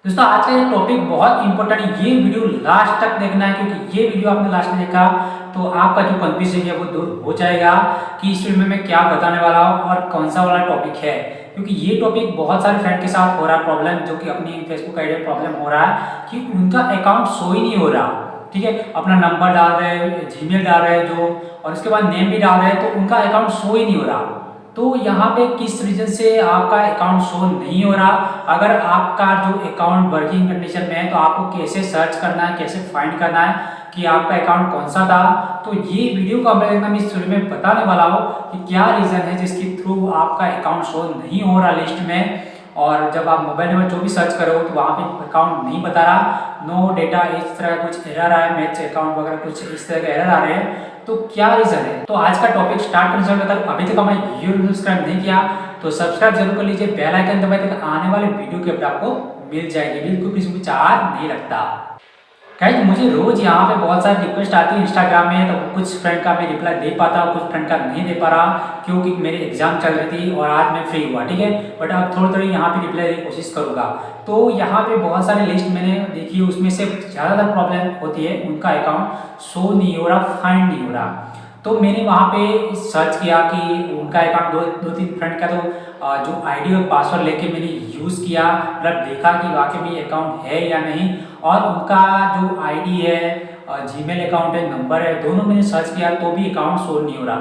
दोस्तों आज का ये टॉपिक बहुत इंपॉर्टेंट है। ये वीडियो लास्ट तक देखना है, क्योंकि ये वीडियो आपने लास्ट में देखा तो आपका जो कंफ्यूजन है वो दूर हो जाएगा कि इस वीडियो में मैं क्या बताने वाला हूँ और कौन सा वाला टॉपिक है। क्योंकि ये टॉपिक बहुत सारे फ्रेंड के साथ हो रहा है प्रॉब्लम, जो कि अपनी फेसबुक आईडी में प्रॉब्लम हो रहा है कि उनका अकाउंट शो ही नहीं हो रहा। ठीक है, अपना नंबर डाल रहे हैं, जीमेल डाल रहे हैं जो, और उसके बाद नेम भी डाल रहे हैं, तो उनका अकाउंट शो ही नहीं हो रहा। तो यहाँ पे किस रीजन से आपका अकाउंट शो नहीं हो रहा, अगर आपका जो अकाउंट वर्किंग कंडीशन में है तो आपको कैसे सर्च करना है, कैसे फाइंड करना है कि आपका अकाउंट कौन सा था। तो ये वीडियो को मैं इस वीडियो में बताने वाला हूँ कि क्या रीजन है जिसके थ्रू आपका अकाउंट शो नहीं हो रहा लिस्ट में। और जब आप मोबाइल नंबर जो भी सर्च करो तो वहाँ पे अकाउंट नहीं बता रहा, नो डेटा, इस तरह कुछ एरर आया, मैच अकाउंट वगैरह कुछ इस तरह के एरर आ रहे हैं। तो क्या रीजन है? तो आज का टॉपिक स्टार्ट करने से पहले अभी तक हमारे यूट्यूब सब्सक्राइब नहीं किया तो सब्सक्राइब जरूर कर लीजिए, बेल आइकन दबाए तक आने वाले वीडियो की अपडेट आपको मिल जाएगी, बिल्कुल किसी भी चार्ज नहीं लगता। गाइस मुझे रोज यहाँ पे बहुत सारी रिक्वेस्ट आती है इंस्टाग्राम में, तो कुछ फ्रेंड का मैं रिप्लाई दे पाता हूँ, कुछ फ्रेंड का नहीं दे पा रहा क्योंकि मेरी एग्जाम चल रही थी और आज मैं फ्री हुआ। ठीक है, बट अब थोड़ी थोड़ी यहाँ पे रिप्लाई देने की कोशिश करूँगा। तो यहाँ पे बहुत सारे लिस्ट मैंने देखी, उसमें से ज़्यादातर प्रॉब्लम होती है उनका अकाउंट शो नहीं हो रहा, फाइंड नहीं हो रहा। तो मैंने वहाँ पे सर्च किया कि उनका अकाउंट दो तीन फ्रेंड का, तो जो आईडी और पासवर्ड लेके मैंने यूज़ किया, मतलब देखा कि वाकई में अकाउंट है या नहीं। और उनका जो आईडी है, जीमेल अकाउंट है, नंबर है, दोनों मैंने सर्च किया तो भी अकाउंट शो नहीं हो रहा।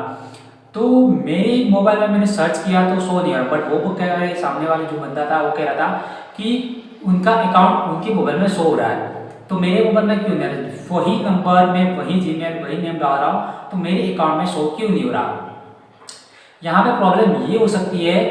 तो मेरे मोबाइल में मैंने सर्च किया तो शो नहीं हो रहा, बट वो कह रहे, सामने वाले जो बंदा था वो कह रहा था कि उनका अकाउंट उनके मोबाइल में शो हो रहा है। तो मेरे मोबाइल में क्यों नहीं रहा? वही नंबर में वही जीमेल वही नेम डाल रहा हूँ, तो मेरे अकाउंट में शो क्यों नहीं हो रहा? यहाँ पे प्रॉब्लम ये हो सकती है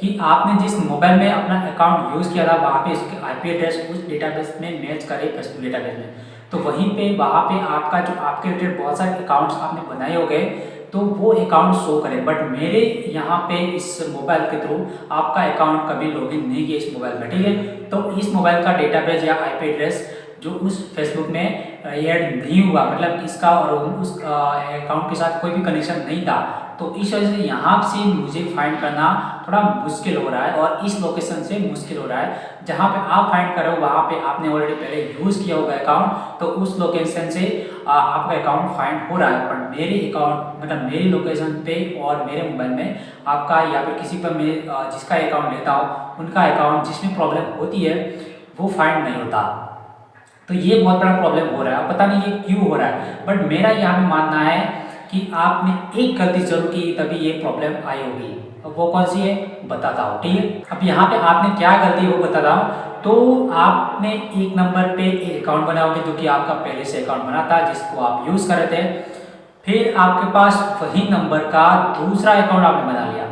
कि आपने जिस मोबाइल में अपना अकाउंट यूज़ किया था वहाँ पे इसके आईपी एड्रेस उस डेटाबेस में मैच करे, फेसबुक डेटाबेस में, तो वहीं पे वहाँ पे आपका जो आपके रिलेटेड बहुत सारे अकाउंट्स आपने बनाए हो गए तो वो अकाउंट शो करे। बट मेरे यहाँ पे इस मोबाइल के थ्रू आपका अकाउंट कभी लॉगिन नहीं किया इस मोबाइल में। ठीक है, तो इस मोबाइल का डेटाबेस या आईपी एड्रेस जो उस फेसबुक में ऐड नहीं हुआ, मतलब इसका और उस अकाउंट के साथ कोई भी कनेक्शन नहीं था। तो इस वजह से यहाँ से मुझे फाइंड करना थोड़ा मुश्किल हो रहा है, और इस लोकेशन से मुश्किल हो रहा है जहाँ पे आप फाइंड करो वहाँ पे आपने ऑलरेडी पहले यूज़ किया होगा अकाउंट, तो उस लोकेशन से आपका अकाउंट फाइंड हो रहा है। पर मेरे अकाउंट मतलब मेरी लोकेशन पे और मेरे मोबाइल में आपका या फिर किसी पर मैं जिसका अकाउंट लेता हूँ उनका अकाउंट जिसमें प्रॉब्लम होती है वो फाइंड नहीं होता। तो ये बहुत बड़ा प्रॉब्लम हो रहा है, पता नहीं ये क्यों हो रहा है। बट मेरा यहाँ पे मानना है कि आपने एक गलती जरूर की तभी ये प्रॉब्लम आई होगी। अब वो कौन सी है बताता हूँ। ठीक है, अब यहाँ पे आपने क्या गलती वो बताता हूँ। तो आपने एक नंबर पे एक अकाउंट बनाया होगा जो कि आपका पहले से अकाउंट बना था जिसको आप यूज़ कर रहे थे, फिर आपके पास वही नंबर का दूसरा अकाउंट आपने बना लिया,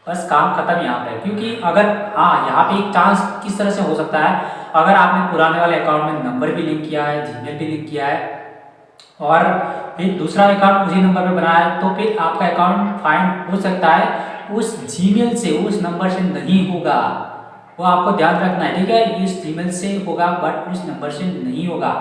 बस काम खत्म यहाँ पे। क्योंकि अगर हाँ यहाँ पे एक चांस किस तरह से हो सकता है, अगर आपने पुराने वाले अकाउंट में नंबर भी लिंक किया है, जीमेल भी लिंक किया है और फिर दूसरा अकाउंट उसी नंबर पे बनाया है, तो फिर आपका अकाउंट फाइंड हो सकता है उस जीमेल से, उस नंबर से नहीं होगा। वो आपको ध्यान रखना है। ठीक है, इस जीमेल से होगा बट उस नंबर से नहीं होगा।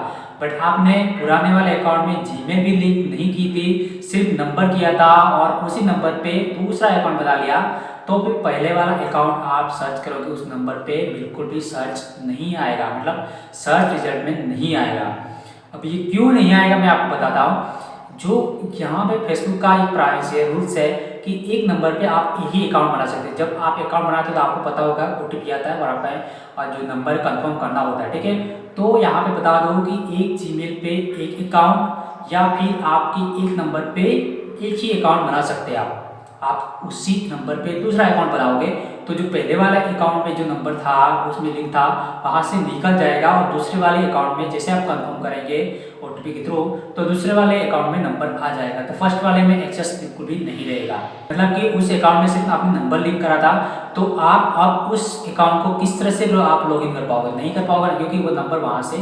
बट आपने पुराने वाले अकाउंट में जीमेल भी लिंक नहीं की थी, सिर्फ नंबर किया था और उसी नंबर पे दूसरा अकाउंट बना लिया, तो फिर पहले वाला अकाउंट आप सर्च करोगे उस नंबर पे बिल्कुल भी सर्च नहीं आएगा, मतलब सर्च रिजल्ट में नहीं आएगा। अब ये क्यों नहीं आएगा मैं आपको बताता हूँ। जो यहाँ पे फेसबुक का एक प्राइवेसी है, रूल्स है कि एक नंबर पे आप एक ही अकाउंट बना सकते हैं। जब आप अकाउंट बनाते हो तो आपको पता होगा ओटीपी आता है और आपका जो नंबर कंफर्म करना होता है। ठीक है, तो यहाँ पे बता दो कि एक जीमेल पे एक अकाउंट या फिर आपकी एक नंबर पे एक ही अकाउंट बना सकते हैं आप उसी नंबर पे दूसरा अकाउंट बनाओगे तो जो पहले वाले अकाउंट में जो नंबर था उसमें लिंक था वहाँ से निकल जाएगा, और दूसरे वाले अकाउंट में जैसे आप कंफर्म करेंगे ओटीपी के थ्रू तो दूसरे वाले अकाउंट में नंबर आ जाएगा, तो फर्स्ट वाले में एक्सेस बिल्कुल भी नहीं रहेगा। मतलब कि उस अकाउंट में सिर्फ आपने नंबर लिंक करा था, तो आप अब उस अकाउंट को किस तरह से आप लॉग इन कर पाओगे? नहीं कर पाओगे, क्योंकि वो नंबर वहाँ से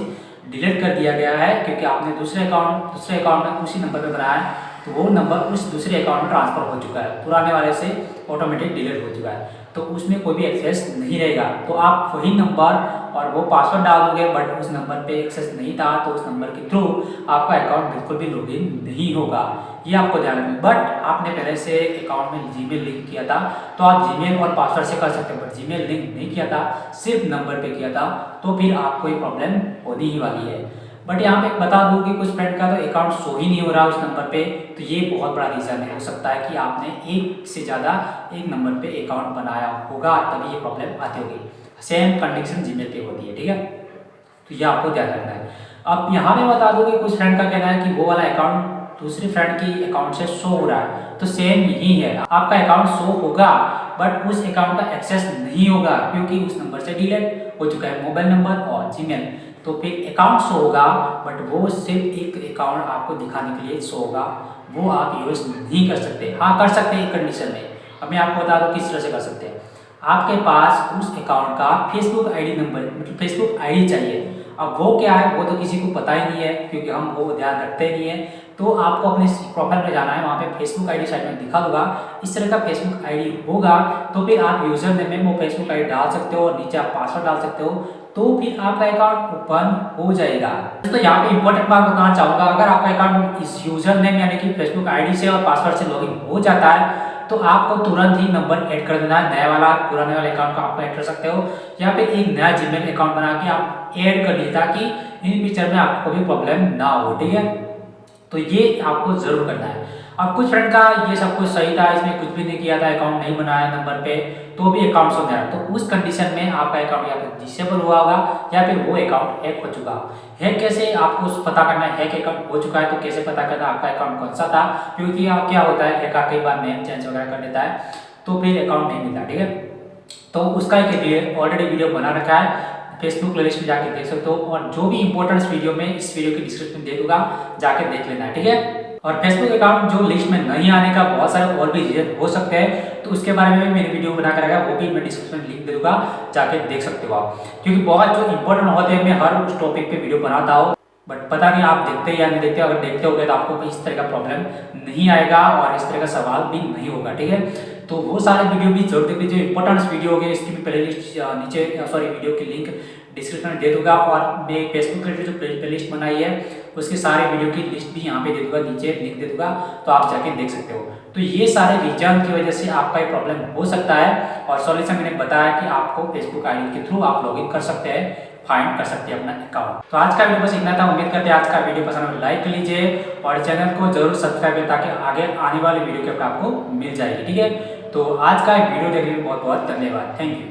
डिलीट कर दिया गया है, क्योंकि आपने दूसरे अकाउंट में उसी नंबर पर बनाया है, तो वो नंबर उस दूसरे अकाउंट में ट्रांसफर हो चुका है, पुराने वाले से ऑटोमेटिक डिलीट हो चुका है, तो उसमें कोई भी एक्सेस नहीं रहेगा। तो आप वही नंबर और वो पासवर्ड डाल दोगे बट उस नंबर पे एक्सेस नहीं था, तो उस नंबर के थ्रू आपका अकाउंट बिल्कुल भी लॉगिन नहीं होगा। ये आपको ध्यान रखना। बट आपने पहले से अकाउंट में जीमेल लिंक किया था तो आप जीमेल और पासवर्ड से कर सकते हो, बट जीमेल लिंक नहीं किया था, सिर्फ नंबर पे किया था, तो फिर आपको ये प्रॉब्लम होनी ही वाली है। बट यहाँ पे बता दूँ कि कुछ फ्रेंड का तो अकाउंट शो ही नहीं हो रहा उस नंबर पे, तो ये बहुत बड़ा रीज़न हो सकता है कि आपने एक से ज़्यादा एक नंबर पे अकाउंट बनाया होगा, तभी ये प्रॉब्लम आती होगी। सेम कंडीशन जीमेल पे होती है, ठीक है, तो ये आपको ध्यान रखना है। अब यहाँ पे बता दूँ कि कुछ फ्रेंड का कहना है कि वो वाला अकाउंट दूसरे फ्रेंड की अकाउंट से शो हो रहा है, तो सेम यही है, आपका अकाउंट शो होगा बट उस अकाउंट का एक्सेस नहीं होगा क्योंकि उस नंबर से डिलीट हो चुका है मोबाइल नंबर और जीमेल। तो फिर अकाउंट शो होगा बट वो सिर्फ एक अकाउंट आपको दिखाने के लिए शो होगा, वो आप यूज नहीं कर सकते। हाँ कर सकते हैं एक कंडीशन में। अब मैं आपको बता दूँ किस तरह से कर सकते हैं। आपके पास उस अकाउंट का फेसबुक आईडी नंबर मतलब फेसबुक आईडी चाहिए। अब वो क्या है वो तो किसी को पता ही नहीं है क्योंकि हम वो ध्यान रखते नहीं है। तो आपको अपने प्रोफाइल पे जाना है, वहाँ पे फेसबुक आईडी साइड में दिखा दूंगा, इस तरह का फेसबुक आईडी होगा तो फिर आप यूजर नेम में वो फेसबुक आईडी डाल सकते हो और नीचे आप पासवर्ड डाल सकते हो, तो फिर आपका अकाउंट ओपन हो जाएगा। तो यहाँ पे इंपॉर्टेंट बात बताना चाहूँगा, अगर आपका अकाउंट इस यूजर नेम यानी कि फेसबुक आईडी से और पासवर्ड से लॉगिन हो जाता है तो आपको तुरंत ही नंबर ऐड कर देना है, नया वाला पुराने वाले अकाउंट को आप ऐड कर सकते हो या फिर एक नया जीमेल अकाउंट बना के आप ऐड कर लीजिए ताकि इन फ्यूचर में आपको भी प्रॉब्लम ना हो, ठीक है। तो ये आपको जरूर करना है। अब कुछ फ्रेंड का ये सब कुछ सही था, इसमें कुछ भी नहीं किया था, अकाउंट नहीं बनाया नंबर पे तो भी अकाउंट शो रहा, तो उस कंडीशन में आपका अकाउंट या तो डिसेबल हुआ होगा या फिर वो अकाउंट हैक हो चुका। हैक कैसे आपको पता करना है, हैक अकाउंट हो चुका है तो कैसे पता करना आपका अकाउंट कौन सा था, क्योंकि क्या होता है हैकर कई बार नेम चेंज वगैरह कर देता है तो फिर अकाउंट नहीं मिलता, ठीक है। तो उसका एक ऑलरेडी वीडियो बना रखा है, फेसबुक प्लेलिस्ट में जाके देख सकते हो और जो भी इंपॉर्टेंट वीडियो में इस वीडियो की डिस्क्रिप्शन में दे दूंगा, जाके देख लेना है, ठीक है। और फेसबुक अकाउंट जो लिस्ट में नहीं आने का बहुत सारे और भी रीजन हो सकते हैं, तो उसके बारे में भी मैंने वीडियो बना कर रखा है, वो भी मैं डिस्क्रिप्शन में लिंक दे दूंगा, जाके देख सकते हो आप। क्योंकि बहुत जो इंपॉर्टेंट होते हैं मैं हर उस टॉपिक पे वीडियो बनाता हूँ, बट पता नहीं आप देखते या नहीं देखते। अगर देखते होगे तो आपको इस तरह का प्रॉब्लम नहीं आएगा और इस तरह का सवाल भी नहीं होगा, ठीक है। तो वो सारे वीडियो भी जरूर देख लीजिए, इंपॉर्टेंट वीडियो होंगे, इसकी भी प्लेलिस्ट नीचे वीडियो की लिंक डिस्क्रिप्शन में दे दूंगा और मैं फेसबुक के जो प्लेलिस्ट बनाई है उसके सारे वीडियो की लिस्ट भी यहाँ पे दे दूंगा, नीचे लिंक दे दूंगा, तो आप जाके देख सकते हो। तो ये सारे रीजन की वजह से आपका ये प्रॉब्लम हो सकता है और सॉल्यूशन मैंने बताया कि आपको फेसबुक आईडी के थ्रू आप लॉगिन कर सकते हैं, फाइंड कर सकते हैं अपना अकाउंट। तो आज का वीडियो बस इतना था, उम्मीद करते हैं आज का वीडियो पसंद आए लाइक कर लीजिए और चैनल को जरूर सब्सक्राइब करें ताकि आगे आने वाले वीडियो के आपको मिल जाएगी, ठीक है। तो आज का वीडियो देखने के लिए बहुत बहुत धन्यवाद, थैंक यू।